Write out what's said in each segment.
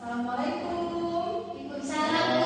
Assalamualaikum. Waalaikumsalam.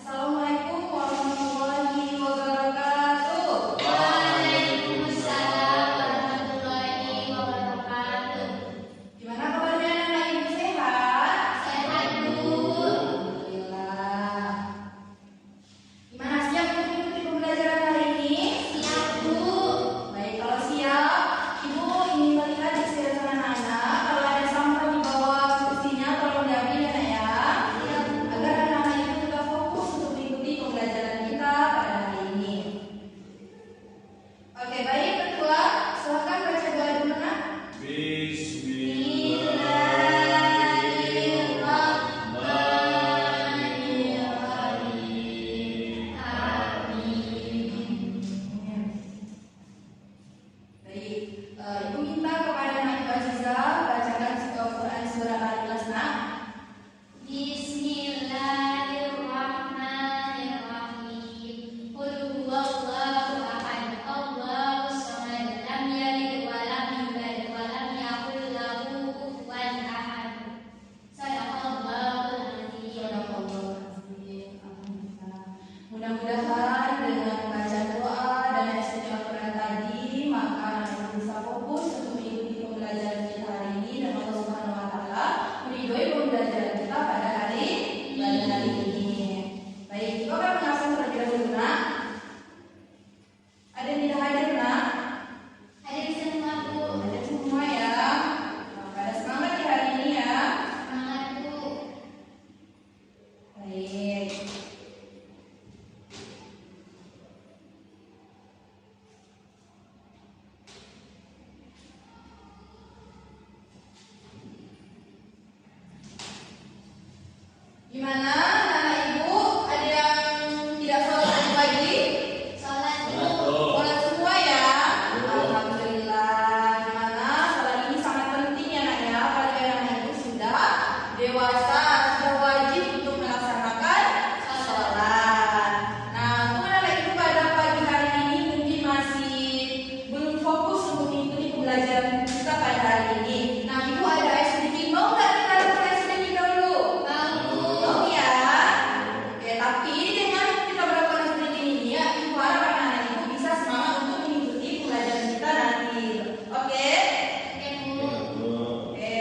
Assalamualaikum warahmatullahi wabarakatuh. Waalaikumsalam warahmatullahi wabarakatuh. Gimana kabarnya anak ibu, sehat? Sehat, Bu. Alhamdulillah. Gimana, siap untuk mengikuti pembelajaran hari ini? Siap, Bu. Baik, kalau siap, ibu ingin melihat di sekitar anak-anak. Kalau ada sampah di bawah kursinya, tolong diambil ya, Nak, ya. Agar anak-anak itu juga fokus untuk mengikuti pembelajaran kita pada hari ini. Oke, baik, ketua, silakan baca doa dulu, Nak. Bismillahirrahmanirrahim. Amin. Baik, ibu minta kepada Nak Ibu Azizah bacakan Quran surah Al-Ikhlas, Nak. Bismillahirrahmanirrahim. Qul huwallahu ahad, Allahus samad, lam yalid wa lam yulad wa lam yakul lahu kufuwan ahad. Shadaqallahul azim. Mudah-mudahan dengan membaca doa dan ayat Al-Quran tadi, maka anak bisa fokus untuk mengikuti pembelajaran kita hari ini, dan Allah Subhanahu wa Ta'ala meridhoi pembelajaran kita pada hari ini. Baik, kita akan mengasah terlebih dahulu, Nak. Ada yang tidak hadir, Nak? Hadir semua, Bu. Ada semua ya. Nah, pada semangat di hari ini ya. Semangat, Bu. Baik. Gimana anak ibu? Ada yang tidak sholat pagi? Salat, Bu. Sholat semua ya? Alhamdulillah. Gimana? Sholat ini sangat penting ya, Nak, ya. Apalagi anak ibu sudah dewasa, sudah wajib untuk melaksanakan sholat. Nah, untuk anak ibu pada pagi hari ini mungkin masih belum fokus untuk mengikuti pembelajaran kita pada hari ini. Nah, ibu ada ayat sedikit, mau nggak kita lakukan ayat sedikit dahulu? Mau ya? Oke, tapi dengan kita melakukan ayat sedikit ini ya, ibu harap anak-anak ibu bisa semangat untuk mengikuti pembelajaran kita nanti. Oke? Oke, Bu. Oke.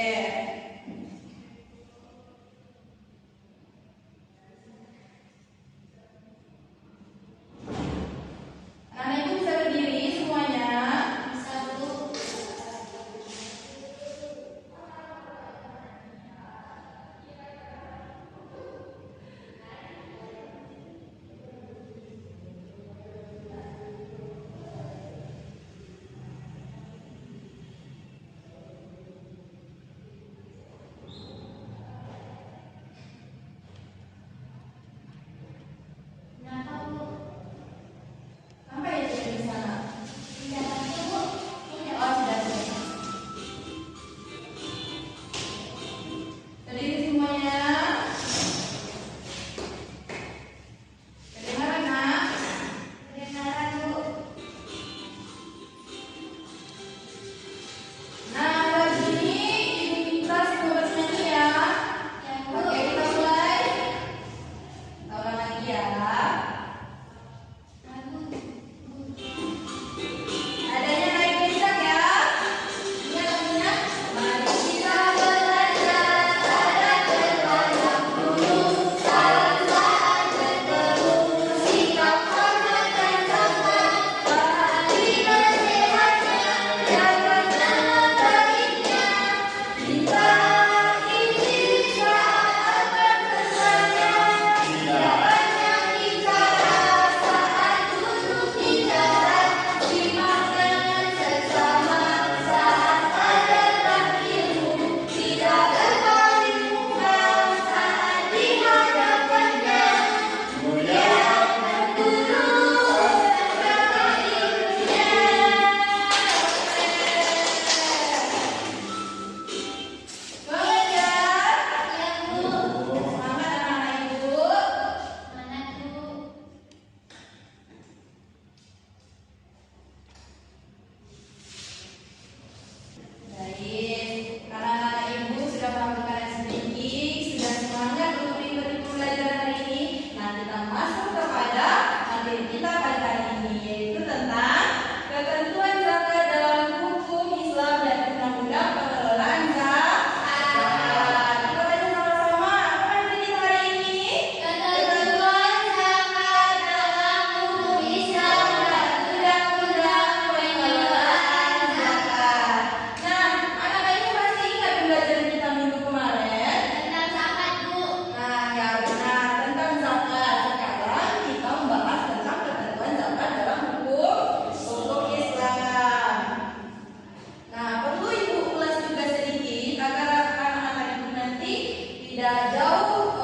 tidak jauh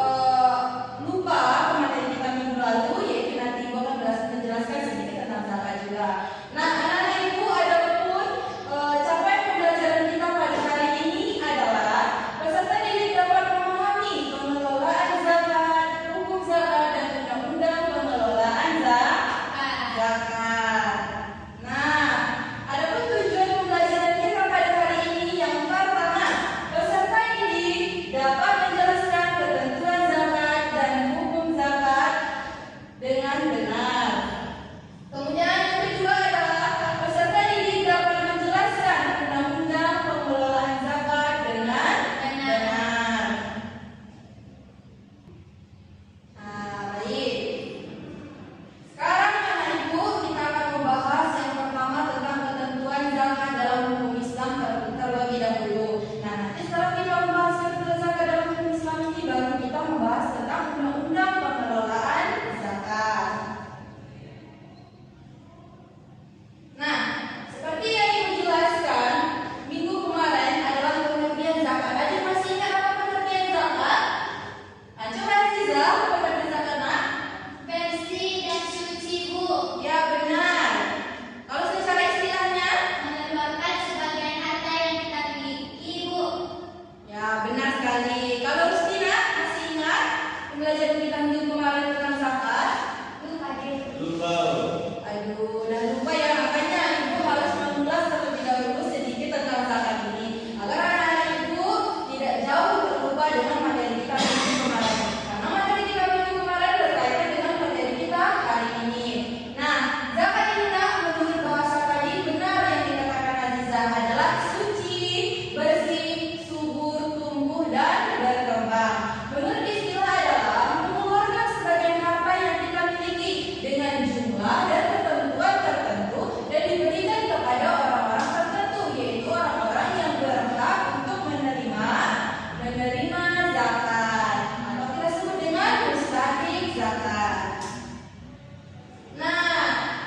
lupa materi kita minggu lalu, yaitu nanti Ibu akan menjelaskan sedikit tentang zakat juga. Nah, anak-anak Ibu, adapun capaian pembelajaran kita pada hari ini adalah peserta didik dapat memahami pengelolaan zakat, hukum zakat, dan undang-undang pengelolaan zakat. Nah, adapun tujuan pembelajaran kita pada hari ini yang pertama, peserta didik dapat menjelaskan ketentuan zakat dan hukum zakat dengan benar. Kemudian yang kedua adalah peserta didik dapat menjelaskan undang-undang pengelolaan zakat dengan benar. Baik. Sekarang anak Ibu, kita akan membahas yang pertama tentang ketentuan zakat dalam hukum Islam terlebih dahulu. Nah, nanti setelah kita membahas ketentuan zakat dalam hukum Islam ini, baru kita membahas tentang undang-undang pengelolaan zakat. Nah, seperti yang Ibu jelaskan minggu kemarin adalah pengertian zakat. Aja masih ingat apa pengertian zakat? Coba Aziza, apa pengertian zakat, Nak? Bersih dan suci, Bu. Ya, benar. Kalau secara istilahnya, Mengeluarkan sebagian harta yang kita miliki, Bu. ya benar sekali. Kalau Rustina masih ingat pembelajaran kita minggu kemarin tentang zakat? Lupa deh. Aduh, udah lupa ya, makanya Ibu harus mengulas terlebih dahulu sedikit tentang zakat ini agar anak-anak Ibu tidak jauh terlupa dengan materi kita minggu kemarin. Karena materi kita minggu kemarin berkaitan dengan materi kita hari ini. Nah, zakat ini menurut bahasa tadi benar yang dikatakan Aziza adalah suci, bersih, subur, tumbuh, dan berkembang. Menurut istilah adalah mengeluarkan sebagian harta yang kita miliki dengan jumlah dan ketentuan tertentu dan diberikan kepada orang-orang tertentu, yaitu orang-orang yang berhak untuk menerima zakat atau kita sebut dengan mustahik zakat. Nah,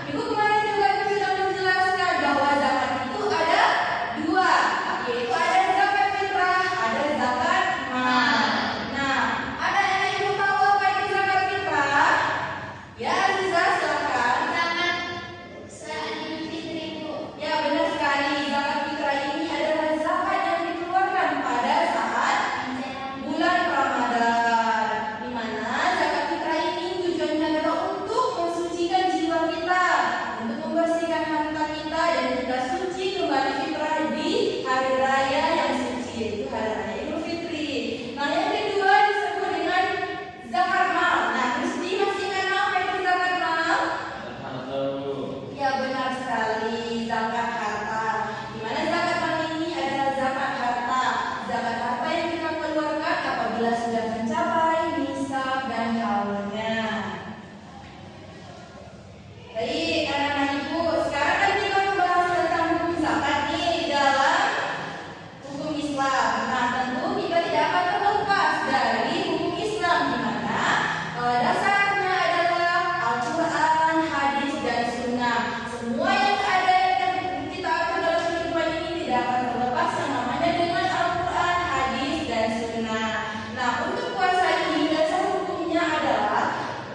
Ibu kemarin juga sudah menjelaskan bahwa zakat itu ada dua, yaitu ada zakat fitrah, ada zakat mal. Nah, ada yang Ibu tahu apa itu zakat fitrah? Ya, Aziza, silakan. Zakat saat Idul Fitri, Bu. Ya, benar sekali. Zakat fitrah ini adalah zakat yang dikeluarkan pada saat bulan Ramadan, di mana zakat fitrah ini tujuannya adalah untuk mensucikan jiwa kita, untuk membersihkan harta kita dan juga suci kembali fitrah di hari raya yang suci, yaitu hari raya Idul Fitri. Nah, yang kedua disebut dengan zakat mal. Nah, Kristi masih ingat apa itu zakat mal? Ya, benar sekali, zakat harta. Di mana zakat mal ini adalah zakat harta. Zakat harta yang kita keluarkan apabila sudah mencapai nisab dan kaulnya. Baik, anak-anak Ibu, sekarang kan kita membahas tentang hukum zakat nih dalam hukum Islam. Nah, tentu kita tidak akan terlepas dari hukum Islam, di mana dasarnya adalah Al-Quran, hadis, dan sunnah. Semua yang ada yang kita atur dalam kehidupan ini tidak akan terlepas yang namanya dengan Al-Quran, hadis, dan sunnah. Nah, untuk puasa ini dasar hukumnya adalah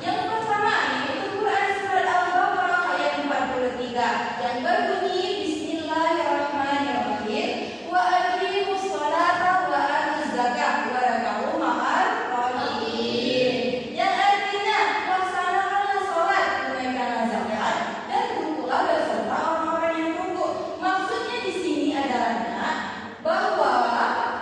yang pertama, yaitu Quran surat Al-Baqarah ayat 43 yang berbunyi Bismillahirrahmanirrahim wa aqimus sholata wa atuz zakah wa raka'u ma'ar rakiin, yang artinya laksanakanlah sholat, tunaikanlah zakat, dan rukuklah beserta orang-orang yang rukuk. Maksudnya di sini adalah bahwa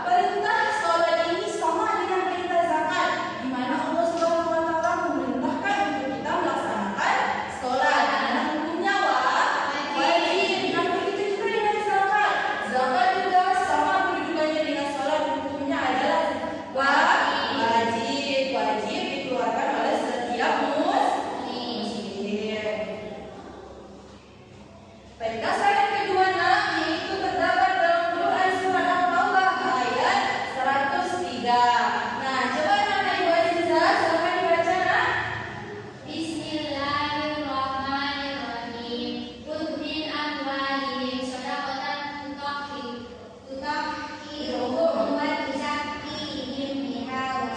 perintah sholat ini sama dengan perintah zakat, di mana Allah Subhanahu wa taala memerintahkan untuk kita melaksanakan sholat. Dan hukumnya wajib. Nah, begitu juga dengan zakat. Zakat juga sama kedudukannya dengan sholat, hukumnya adalah wajib. Wajib dikeluarkan oleh setiap muslim. Pendasar yang kedua, yaitu terdapat dalam Quran surat At-Taubah ayat 103. Nah, coba anak-anak Ibu Aziza, silakan dibaca, Nak. Bismillahirrahmanirrahim. Khudh min amwalihim shadaqatan tutahhiruhum wa tuzakkihim biha wa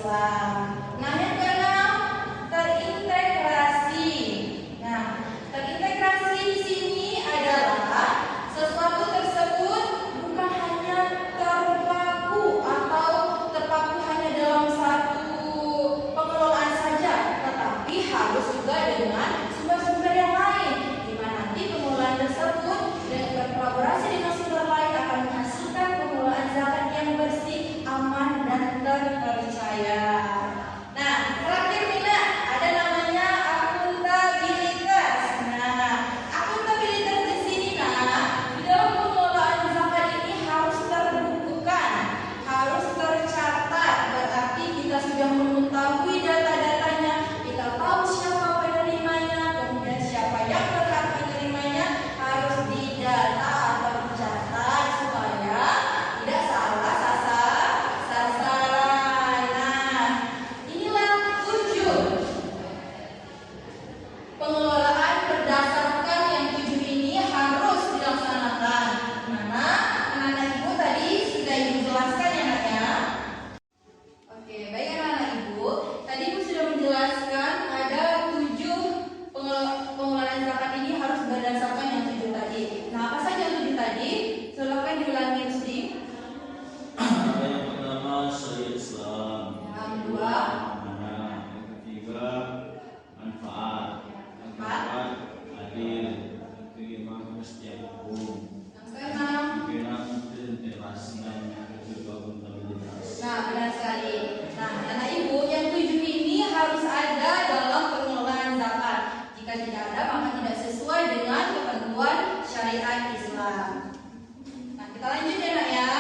Islam. Nah, yang keenam, terintegrasi. Nah, terintegrasi di sini adalah sesuatu tersebut bukan hanya terpaku atau terpaku hanya dalam satu pengelolaan saja, tetapi harus juga dengan sumber-sumber yang lain, di mana nanti pengelolaan tersebut dengan berkolaborasi dengan sumber lain akan menghasilkan pengelolaan zakat yang bersih, aman, dan terpercaya. Nah, terakhir Mina, ada namanya akuntabilitas. Nah, akuntabilitas di sini di dalam pengelolaan zakat ini harus terbukukan, harus tercatat. Berarti kita sudah mengetahui data-datanya, kita tahu siapa penerimanya, kemudian siapa yang berhak menerimanya, harus didata atau dicatat supaya tidak salah sasaran. Nah, inilah 7 pengelolaan berdasarkan yang 7 ini harus dilaksanakan. Mana anak-anak ibu tadi sudah ibu jelaskan ya Nak ya? Oke, baik anak-anak ibu. Tadi ibu sudah menjelaskan ada 7 pengelolaan zakat ini harus berdasarkan yang 7 tadi. Nah, apa saja yang 7 tadi? Silakan diulangi Steve. Yang pertama syariat Islam, Yang kedua, amanah, yang ketiga manfaat, yang keempat adil, yang kelima kepastian hukum, yang keenam. yang keenam terintegrasi, dan yang ketujuh akuntabilitas. Nah, benar sekali. Nah, anak ibu, yang 7 ini harus ada dalam pengelolaan zakat. Jika tidak ada, maka tidak sesuai dengan ketentuan syariat Islam. Nah, kita lanjut ya Nak ya.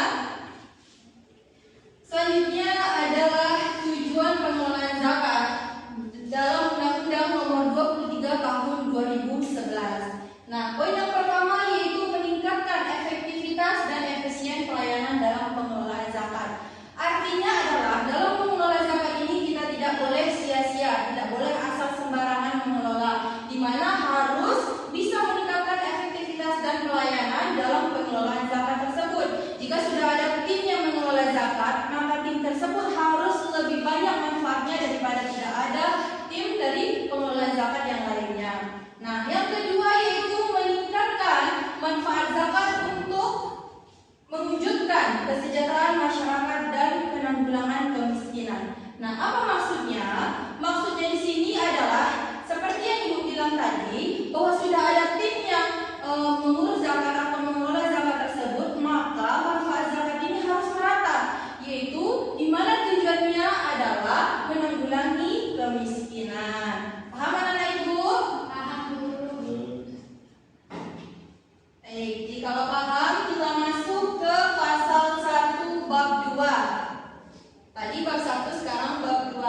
Selanjutnya adalah tujuan pengelolaan zakat dalam Undang-Undang Nomor 23 Tahun 2011. Nah, poin yang pertama yaitu meningkatkan efektivitas dan efisien pelayanan dalam pengelolaan zakat. Artinya adalah dalam mengelola zakat ini kita tidak boleh sia-sia, tidak boleh asal sembarangan mengelola, di mana harus bisa meningkatkan efektivitas dan pelayanan dalam pengelolaan zakat tersebut. Jika sudah ada tim yang mengelola zakat, maka tim tersebut harus lebih banyak manfaatnya daripada tidak ada tim dari pengelola zakat yang lainnya. Nah, yang kedua yaitu meningkatkan manfaat zakat untuk mewujudkan kesejahteraan masyarakat dan penanggulangan kemiskinan. Nah, apa maksudnya? Maksudnya di sini adalah seperti yang Ibu bilang tadi, bahwa sudah ada tim yang mengurus zakat atau mengelola zakat tersebut, maka manfaat zakat ini harus merata, yaitu di mana tujuannya adalah menanggulangi kemiskinan. Paham anak-anak Ibu? Paham guru. Jika paham, kita masuk ke pasal 1 bab 2. Tadi bab 1, sekarang bab 2.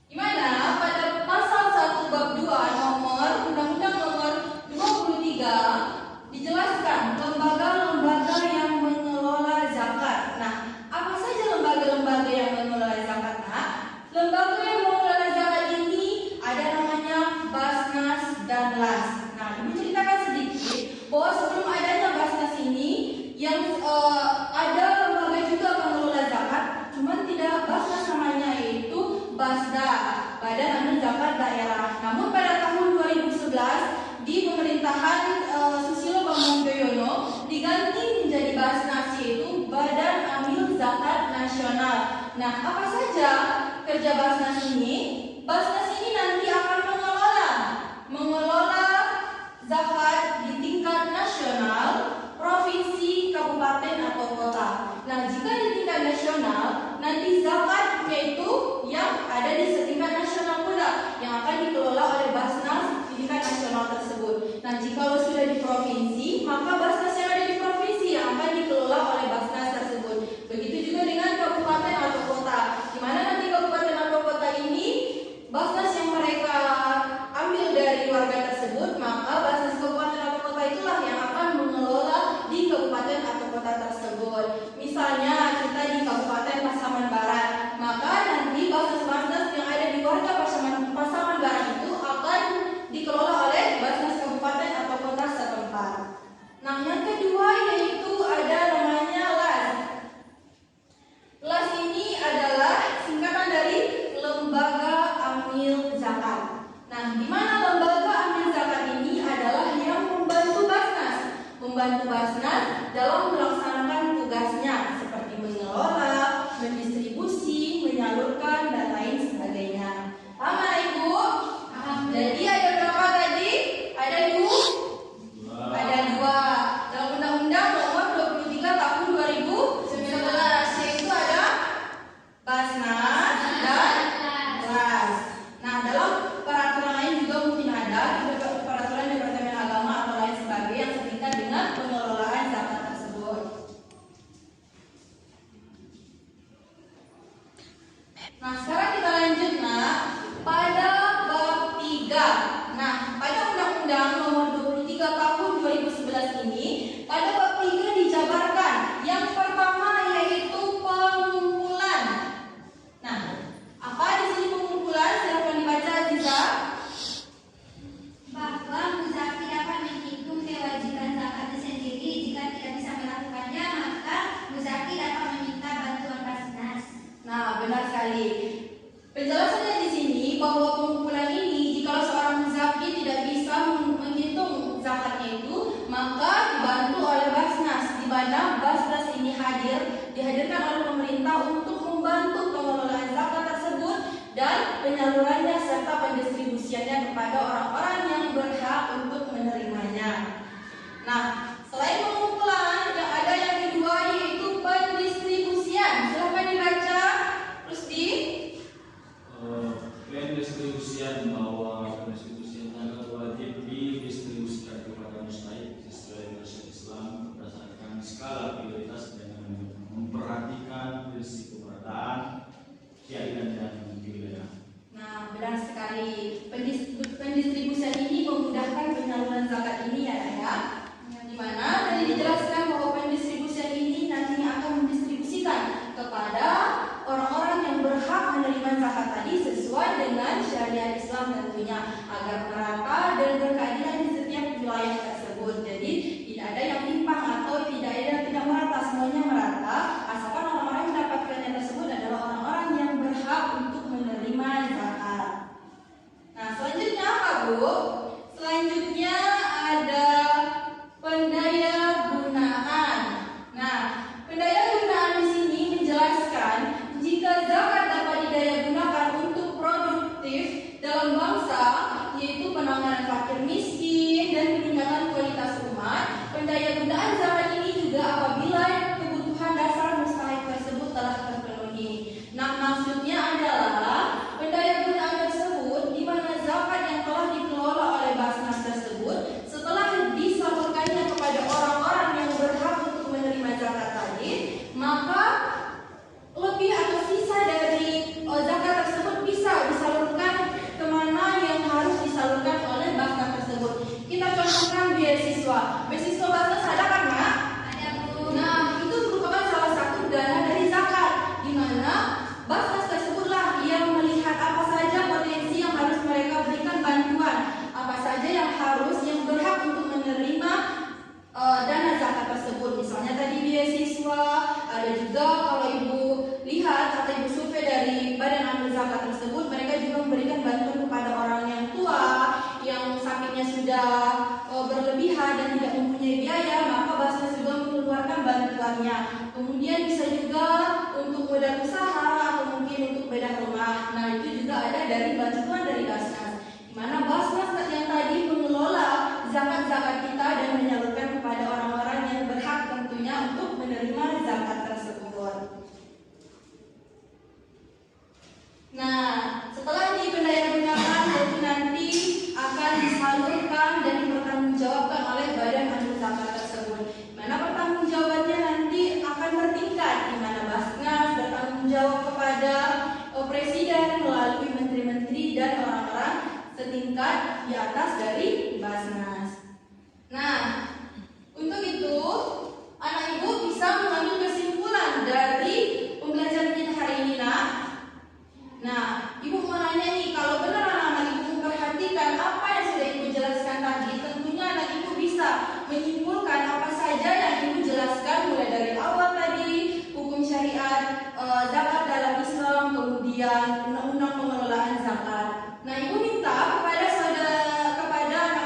Di mana pada pasal 1 bab 2 nomor Undang-Undang Nomor 23 dijelaskan lembaga-lembaga yang mengelola zakat. Nah, apa saja lembaga-lembaga yang mengelola zakat? Nah, lembaga yang mengelola zakat ini ada namanya Basnas dan Las. Nah, Ibu ceritakan sedikit bahwa sebelum adanya Basnas ini yang ada lembaga juga pengelola zakat, cuman tidak Basnas namanya, yaitu Basda, Badan Amil Zakat Daerah. Namun pada tahun 2011 di pemerintahan Susilo Bambang Yudhoyono diganti menjadi Basnas, yaitu Badan Amil Zakat Nasional. Nah, apa saja kerja Basnas ini? Basnas ini nanti akan mengelola zakat di tingkat nasional, provinsi, kabupaten atau kota. Nah, jika di tingkat nasional, nanti zakatnya itu yang ada di setingkat nasional pula yang akan dikelola oleh Basnas di tingkat nasional tersebut. Nah, jika sudah di provinsi, maka Basnas yang ada di provinsi yang akan dikelola oleh Basnas tersebut. Begitu juga dengan kabupaten atau kota, di mana nanti kabupaten atau kota ini Basnas yang mereka ambil dari warga tersebut, maka Basnas kabupaten atau kota itulah yang akan mengelola di kabupaten atau kota tersebut. Misalnya kita di Kabupaten Pasaman Barat, maka nanti Basnas-Basnas yang ada di warga Pasaman Barat itu akan dikelola oleh Basnas kabupaten atau kota setempat. Nah, yang kedua yaitu ada namanya LAS. dalam melaksanakan tugasnya seperti mengelola, mendistribusi, menyalurkan, dan lain sebagainya. Paham anak ibu? Jadi ada berapa tadi? Ada ibu? Ada 2. Dalam Undang-Undang Nomor 23 Tahun 2011 yaitu ada Basnas dan Kelas. Nah, dalam peraturan lain juga mungkin ada peraturan Departemen Agama atau lain sebagainya yang setingkat dengan pengelolaan zakat tersebut. Nah, sekarang kita lanjut pada bab 3. Nah, pada Undang-Undang Nomor 23 Tahun 2011 ini, pada bab 3 dijabarkan. Yang pertama yaitu pengumpulan. Nah, apa di sini pengumpulan? Silakan dibaca Aziza. Bahwa muzaki dapat menghitung kewajiban zakatnya sendiri. Jika tidak bisa melakukannya, maka muzaki dapat meminta bantuan Basnas. Nah, benar sekali. Penjelasannya di sini bahwa pengumpulan ini, jika seorang muzaki tidak bisa menghitung zakatnya itu, maka dibantu oleh Basnas, di mana Basnas ini dihadirkan oleh pemerintah untuk membantu pengelolaan zakat tersebut dan penyalurannya serta pendistribusiannya kepada orang-orang yang berhak untuk menerimanya. Nah, selain pengumpulan, yang ada yang kedua yaitu pendistribusian. Silahkan dibaca, Rusdi. Pendistribusian, bahwa pendistribusian zakat wajib didistribusikan kepada mustahik sesuai prinsip Islam berdasarkan skala prioritas dengan memperhatikan prinsip pemerataan, keadilan dan wilayah. Nah, benar sekali. Pendistribusian ini memudahkan penyaluran zakat ini ya. Di mana tadi dijelaskan bahwa pendistribusian ini nantinya akan mendistribusikan kepada orang-orang yang berhak menerima zakat tadi sesuai dengan syariat Islam tentunya, agar merata dan berkeadilan di setiap wilayah tersebut. Jadi tidak ada yang timpang atau tidak ada yang tidak merata, semuanya merata, asalkan orang-orang yang mendapatkannya tersebut adalah orang-orang yang berhak untuk menerima zakat. Nah, selanjutnya apa, Bu? Selanjutnya ada pendaya gunaan. Nah, pendaya gunaan di sini menjelaskan jika zakat dapat didaya gunakan untuk produktif dalam bangsa, yaitu penanganan fakir miskin dan peningkatan kualitas umat. Pendaya gunaan zakat ini juga apabila kebutuhan dasar mustahik tersebut telah terpenuhi. Nah, maksudnya adalah pendaya gunaan tersebut di mana zakat yang telah dikelola oleh Basnas tersebut setelah disalurkannya kepada orang-orang yang berhak untuk menerima zakat tadi, maka lebih atau sisa dari zakat tersebut bisa disalurkan kemana yang harus disalurkan oleh Basnas tersebut. Kita contohkan beasiswa. Beasiswa Basnas ada kan, Mak? Ada, Bu. Nah, itu merupakan salah satu dana dari zakat, di mana Basnas tersebutlah yang melihat apa saja potensi yang harus mereka berikan bantuan, apa saja yang berhak untuk menerima dana zakat tersebut. Misalnya tadi beasiswa, ada juga kalau Ibu lihat atau Ibu survei dari Badan Amil Zakat tersebut, mereka juga memberikan bantuan kepada orang yang tua, yang sakitnya sudah berlebihan dan tidak mempunyai biaya, maka Basnas juga mengeluarkan bantuannya. Kemudian bisa juga untuk modal usaha atau mungkin untuk bedah rumah. Nah, itu juga ada dari bantuan dari Basnas, di mana Basnas yang tadi mengelola zakat-zakat kita dan menyalurkan kepada orang-orang yang berhak tentunya untuk menerima zakat tersebut. Nah, setelah dipendaya gunakan, tentu nanti akan disalurkan dan dipertanggungjawabkan oleh Badan Amil Zakat tersebut. Mana pertanggungjawabannya nanti akan bertingkat, di mana Basnas bertanggung jawab kepada Presiden melalui menteri-menteri dan orang-orang setingkat di atas dari Basnas. Nah, untuk itu anak ibu bisa mengambil kesimpulan dari pembelajaran kita hari ini, nak. Nah, ibu mau nanya nih, kalau benar anak-anak ibu memperhatikan apa yang sudah ibu jelaskan tadi, tentunya anak ibu bisa menyimpulkan apa saja yang ibu jelaskan mulai dari awal tadi, hukum syariat, zakat dalam Islam, kemudian undang-undang pengelolaan zakat. Nah, ibu minta kepada anak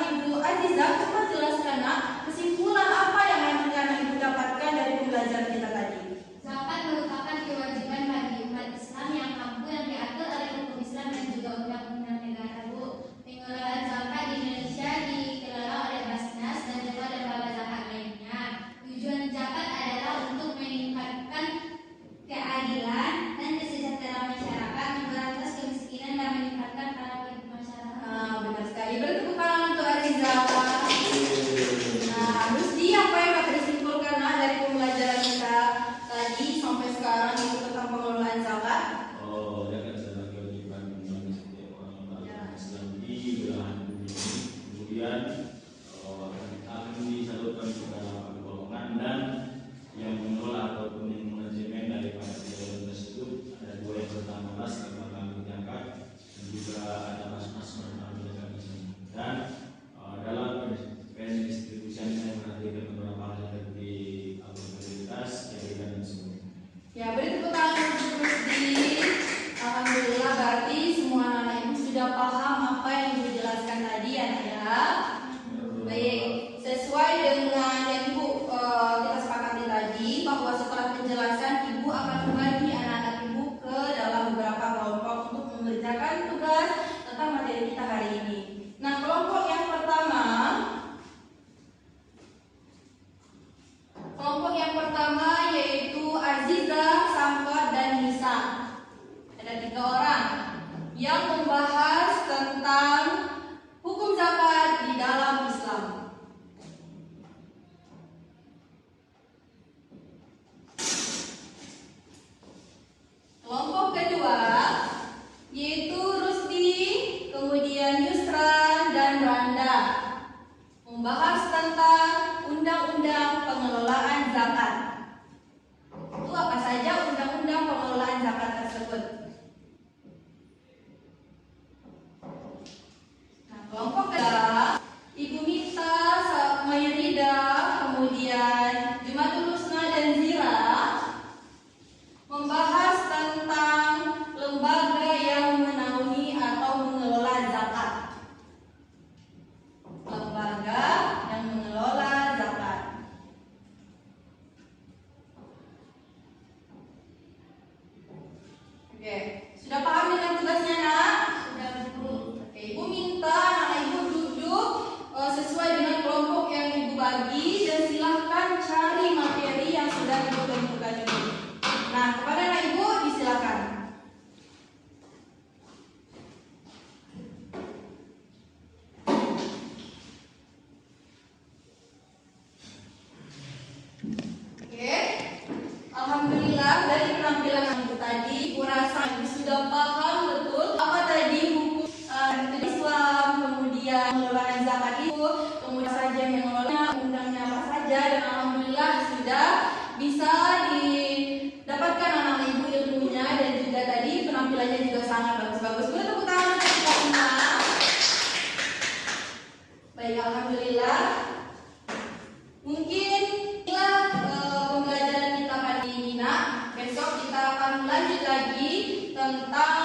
pertama yaitu Azizah, Samkot, dan Nisa. Ada 3 orang yang membahas tentang hukum zakat di dalam Islam. Kelompok kedua yaitu Rusdi, kemudian Yusran, dan Randa, membahas tentang undang-undang pengelolaan zakat. Itu apa saja undang-undang pengelolaan zakat tersebut? Nah, kelompok kedua Ibu Mita, Mayrida, kemudian Jumatul Husna dan Zira, membahas tentang lembaga yang menaungi atau mengelola zakat. Lembaga yang mengelola zakat. Oke, sudah paham dengan tugasnya, Nak? Sudah, Bu. Oke, Ibu minta anak Ibu duduk sesuai dengan kelompok yang Ibu bagi dan silahkan cari materi yang sudah Ibu tentukan ini. Nah, kepada anak Ibu disilakan. Oke, alhamdulillah dari penampilan Ibu tadi, Ibu rasa Ibu sudah paham betul apa tadi hukum Islam, kemudian pengelolaan zakat itu, kemudian saja yang mengelola undangnya apa saja, dan alhamdulillah sudah bisa didapatkan anak Ibu ilmunya dan juga tadi penampilannya juga sangat bagus-bagus. Boleh tepuk tangan untuk kita semua. Baik, alhamdulillah. Mungkin inilah pembelajaran kita pagi ini, Nak. Besok kita akan lanjut lagi tentang